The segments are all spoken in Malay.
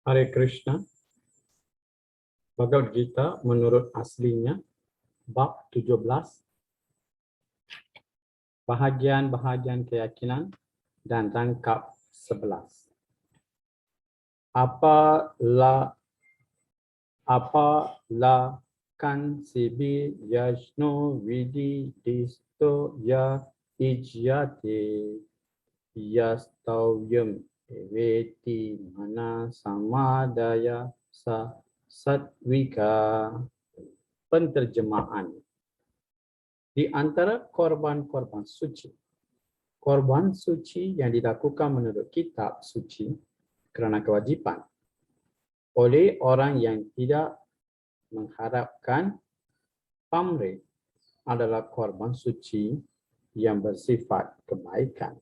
Hare Krishna, Bhagavad Gita menurut aslinya, bab 17, bahagian-bahagian keyakinan dan rangkap 11. Apalah kan sibi yajno vidi disto ya ijyate yastavyam eveti mana samadaya sa satwika. Penterjemahan. Di antara korban-korban suci, korban suci yang dilakukan menurut kitab suci kerana kewajipan oleh orang yang tidak mengharapkan pamrih adalah korban suci yang bersifat kebaikan.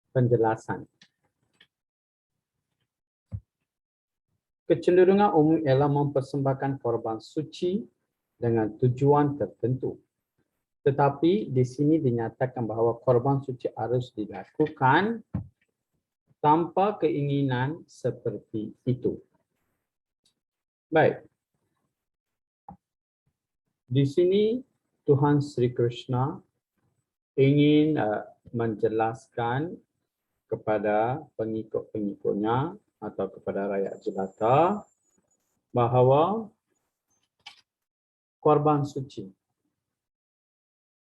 Penjelasan. Kecenderungan umum ialah mempersembahkan korban suci dengan tujuan tertentu. Tetapi di sini dinyatakan bahawa korban suci harus dilakukan tanpa keinginan seperti itu. Baik. Di sini Tuhan Sri Krishna ingin menjelaskan kepada pengikut-pengikutnya atau kepada rakyat jelata bahawa korban suci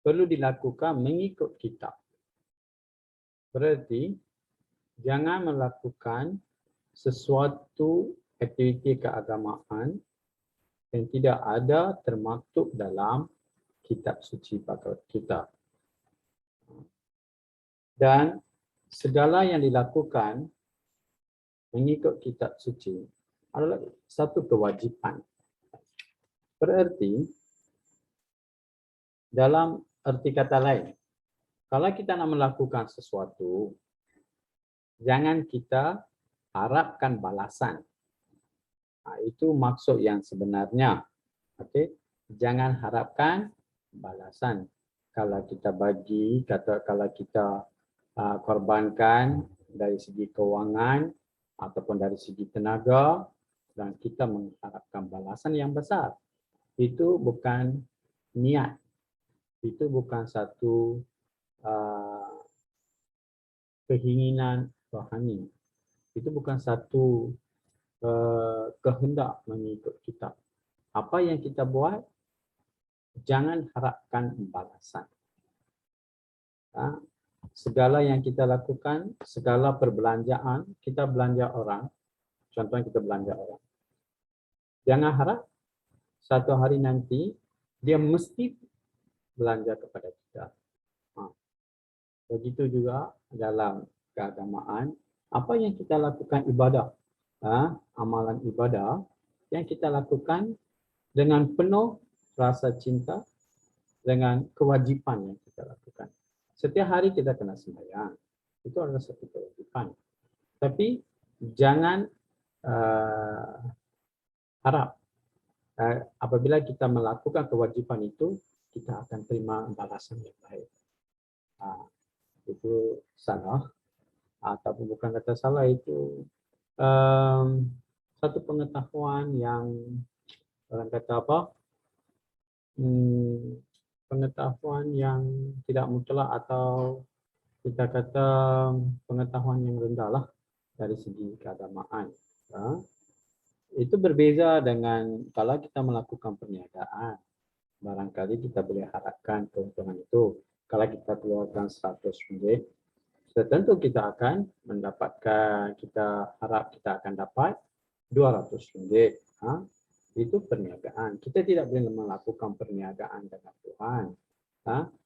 perlu dilakukan mengikut kitab. Berarti jangan melakukan sesuatu aktiviti keagamaan yang tidak ada termaktub dalam kitab suci Bhagavad Gita. Dan segala yang dilakukan mengikut kitab suci adalah satu kewajipan. Berarti, dalam arti kata lain, kalau kita nak melakukan sesuatu, jangan kita harapkan balasan. Itu maksud yang sebenarnya. Okay? Jangan harapkan balasan. Kalau kita bagi, kalau kita korbankan dari segi kewangan ataupun dari segi tenaga dan kita mengharapkan balasan yang besar, itu bukan niat. Itu bukan satu keinginan rohani. Itu bukan satu kehendak mengikut kitab. Apa yang kita buat, jangan harapkan balasan. Segala yang kita lakukan, segala perbelanjaan, kita belanja orang, contohnya kita belanja orang. Jangan harap satu hari nanti dia mesti belanja kepada kita. Begitu juga dalam keagamaan, apa yang kita lakukan ibadah, amalan ibadah yang kita lakukan dengan penuh rasa cinta, dengan kewajipan yang kita lakukan. Setiap hari kita kena sembahyang, itu adalah satu kewajipan. Tapi jangan harap apabila kita melakukan kewajipan itu, kita akan terima balasan yang baik. Itu salah, ataupun bukan kata salah, itu satu pengetahuan yang orang kata apa? Pengetahuan yang tidak mutlak atau kita kata pengetahuan yang rendah lah dari segi keagamaan. Itu berbeza dengan kalau kita melakukan perniagaan. Barangkali kita boleh harapkan keuntungan itu. Kalau kita keluarkan 100 ringgit, tentu kita akan mendapatkan, kita harap kita akan dapat 200 ringgit. Itu perniagaan. Kita tidak boleh melakukan perniagaan dengan Tuhan.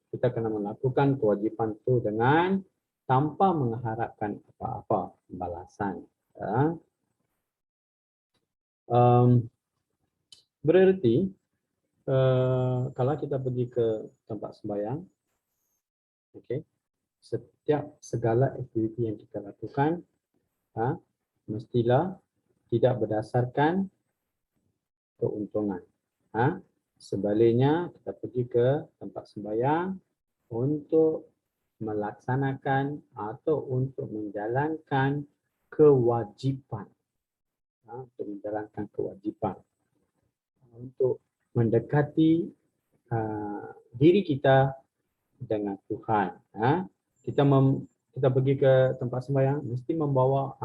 Kita kena melakukan kewajipan itu dengan tanpa mengharapkan apa-apa balasan. Berarti kalau kita pergi ke tempat sembahyang, setiap segala aktiviti yang kita lakukan mestilah tidak berdasarkan keuntungan. Sebaliknya kita pergi ke tempat sembahyang untuk melaksanakan atau untuk menjalankan kewajipan. Untuk menjalankan kewajipan. Untuk mendekati diri kita dengan Tuhan. Kita pergi ke tempat sembahyang mesti membawa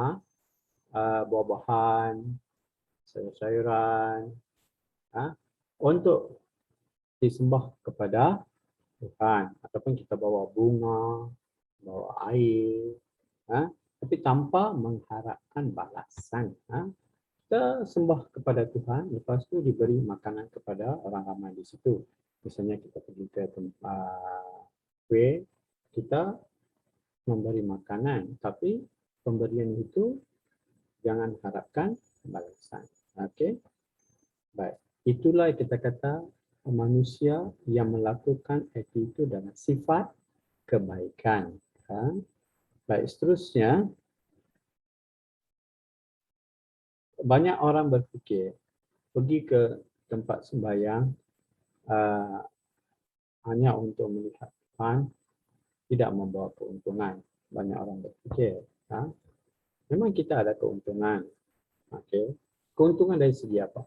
buah-buahan, sayur-sayuran untuk disembah kepada Tuhan, ataupun kita bawa bunga, bawa air, tapi tanpa mengharapkan balasan. Kita sembah kepada Tuhan, lepas tu diberi makanan kepada orang ramai di situ. Misalnya kita pergi ke tempat kuih, kita memberi makanan, tapi pemberian itu jangan harapkan balasan. Okey, baik. Itulah kita kata manusia yang melakukan aktiviti dengan sifat kebaikan. Baik, seterusnya, banyak orang berfikir pergi ke tempat sembahyang hanya untuk melihat Tuhan, tidak membawa keuntungan. Banyak orang berfikir. Memang kita ada keuntungan. Okay. Keuntungan dari segi apa?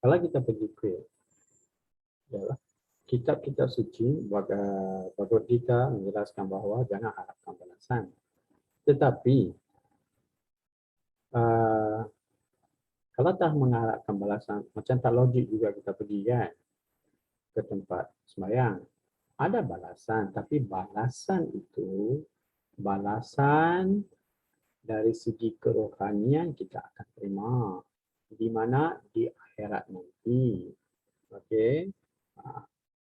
Kalau kita pergi kuih, kitab-kitab suci, Bhagavad Gita menjelaskan bahawa jangan harapkan balasan. Tetapi, kalau tak mengharapkan balasan, macam tak logik juga kita pergi kan ke tempat sembahyang. Ada balasan, tapi balasan itu balasan dari segi kerohanian kita akan terima di mana di akhirat nanti. Okey.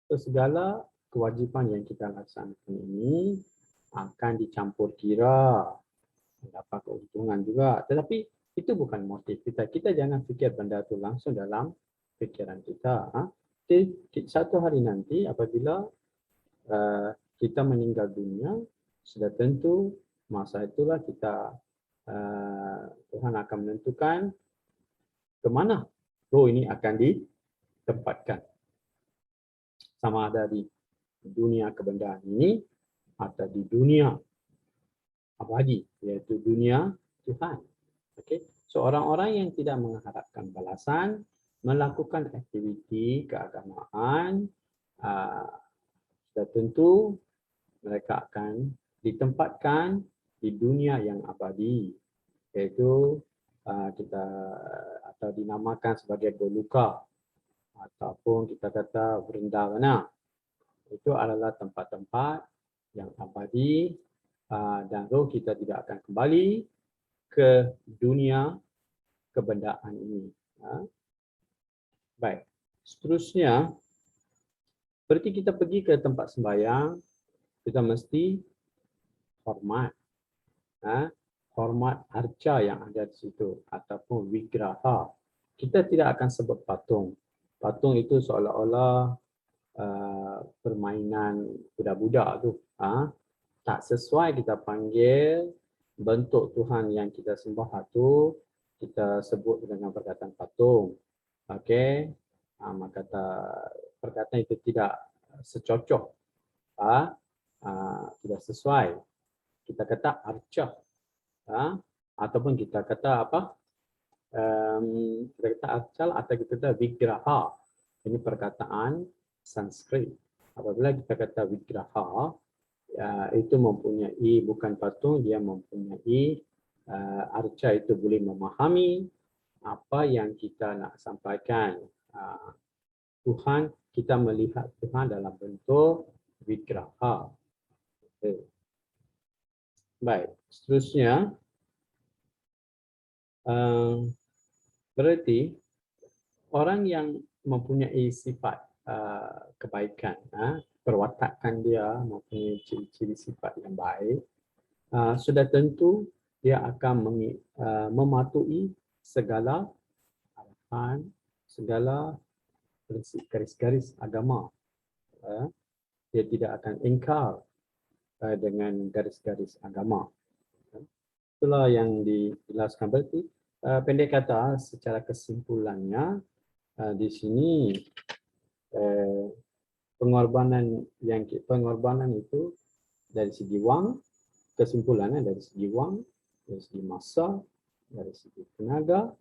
So, segala kewajipan yang kita laksanakan ini akan dicampur kira, mendapat keuntungan juga. Tetapi itu bukan motif kita. Kita jangan fikir benda itu langsung dalam fikiran kita. Satu hari nanti apabila kita meninggal dunia, sudah tentu masa itulah kita Tuhan akan menentukan ke mana roh ini akan ditempatkan. Sama ada di dunia kebendaan ini atau di dunia abadi, iaitu dunia Tuhan. Okay. So, orang-orang yang tidak mengharapkan balasan, melakukan aktiviti keagamaan, sudah tentu mereka akan ditempatkan di dunia yang abadi, iaitu kita atau dinamakan sebagai Goluka ataupun kita kata Vrindavana. Itu adalah tempat-tempat yang abadi dan roh kita tidak akan kembali ke dunia kebendaan ini. Baik, seterusnya, seperti kita pergi ke tempat sembahyang, kita mesti hormat. Hormat arca yang ada di situ ataupun wigraha. Kita tidak akan sebut patung. Patung itu seolah-olah permainan budak-budak tu. Tak sesuai kita panggil bentuk Tuhan yang kita sembah itu, kita sebut dengan perkataan patung. Okey. Maka perkataan itu tidak secocok. Tidak sesuai. Kita kata arca. Ataupun kita kata apa? Kita kata arca atau kita kata vigraha. Ini perkataan Sanskrit. Apabila kita kata vigraha, itu mempunyai bukan patung, dia mempunyai arca itu boleh memahami apa yang kita nak sampaikan. Tuhan, kita melihat Tuhan dalam bentuk vigraha. Okay. Baik, seterusnya berarti orang yang mempunyai sifat kebaikan, perwatakan dia mempunyai ciri-ciri sifat yang baik, sudah tentu dia akan mematuhi segala arahan, segala prinsip garis-garis agama. Dia tidak akan ingkar dengan garis-garis agama. Itulah yang dijelaskan. Berarti pendek kata, secara kesimpulannya di sini pengorbanan itu dari segi wang, kesimpulannya dari segi wang, dari segi masa, dari segi tenaga,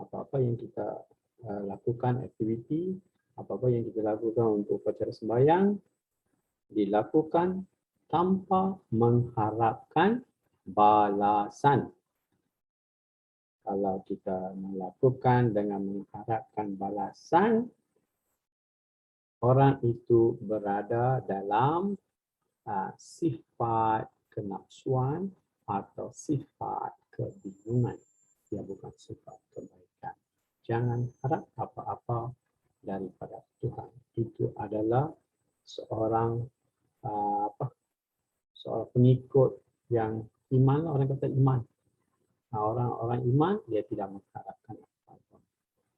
apa-apa yang kita lakukan, aktiviti, apa-apa yang kita lakukan untuk upacara sembahyang, dilakukan tanpa mengharapkan balasan. Kalau kita melakukan dengan mengharapkan balasan, orang itu berada dalam sifat kenapsuan atau sifat kebingungan. Dia bukan sifat kebaikan. Jangan harap apa-apa daripada Tuhan. Itu adalah seorang seorang pengikut yang iman, orang kata iman. Orang-orang iman, dia tidak mengharapkan apa-apa.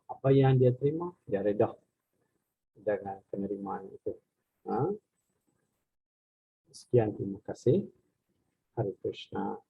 Apa yang dia terima, dia redha dengan penerimaan itu. Sekian, terima kasih. Hare Krishna.